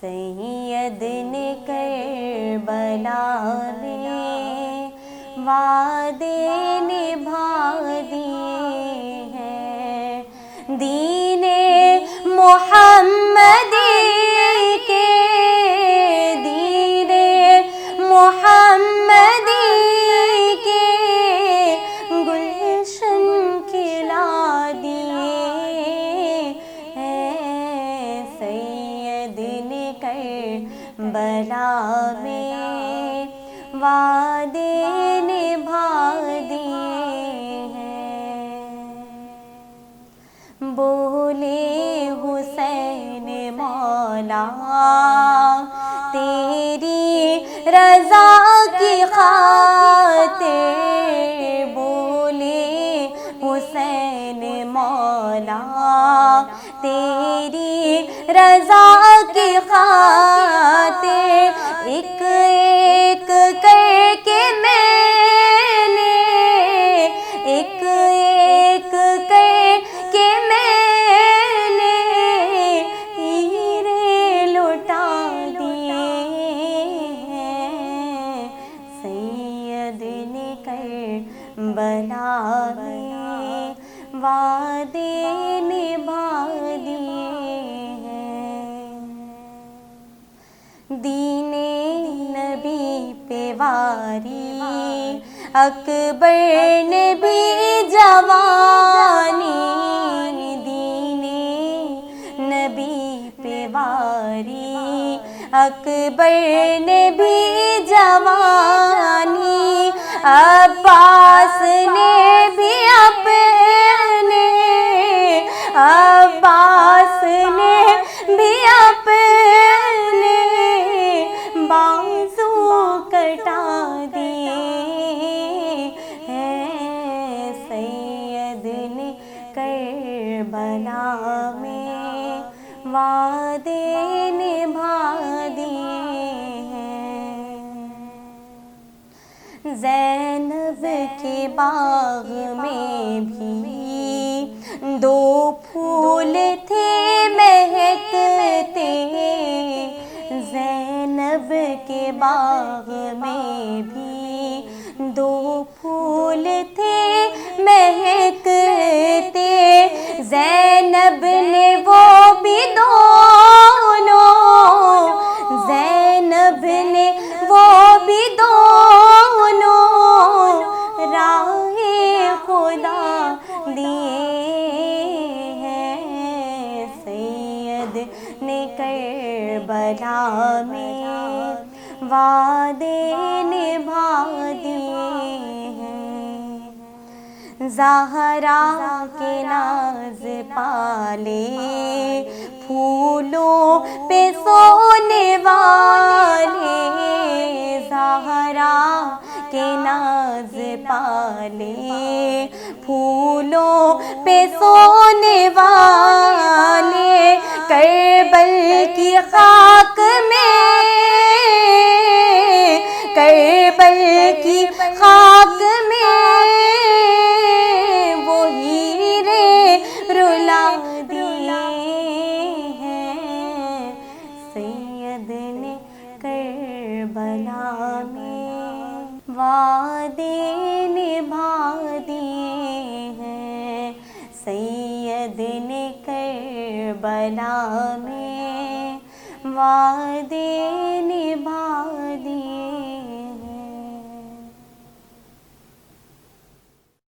سید نے کربلا میں وعدے نبھا دیے ہیں، دین محمدی کے، دین محمدی کے گلشن کھلا دیے ہیں، سید نے کربلا میں وعدے نبھا دیے ہیں۔ بولے حسین مولا تیری رضا کی خاطر، بولے حسین مولا تیری رضا کی خاطر، ایک ایک کر کے میں نے، ایک ایک کر کے میں نے ہیرے لوٹا دیے ہیں، سید نے کربلا میں وعدے نبھا دیے ہیں۔ دین نبی پہ واری اکبر نے بھی جوانی، دین نبی پہ واری اکبر نے بھی جوانی، عباس نے بھی اپنے، عباس نے بھی اپنے بازو کٹا دیے ہیں، سید نے کربلا میں وعدے نبھا دیے ہیں۔ زینب کے باغ میں بھی دو پھول تھے مہکتے، زینب کے باغ میں بھی دو پھول تھے مہکتے، زینب نے وہ بھی دونوں، زینب نے وہ بھی دونوں راہ خدا دیے ہیں، سید نے کربلا میں وعدے نبھا دیے ہیں۔ زہرا کے ناز پالے پھولوں پہ سونے والے، زہرا کے ناز پالے پھولوں پہ سونے والے، کربل کی خاک میں، کربل کی خاک میں وہ ہیرے رلا دیے ہیں، سید نے کربلا میں وعدے نبھا دیے ہیں، سید نے کربلا میں وعدے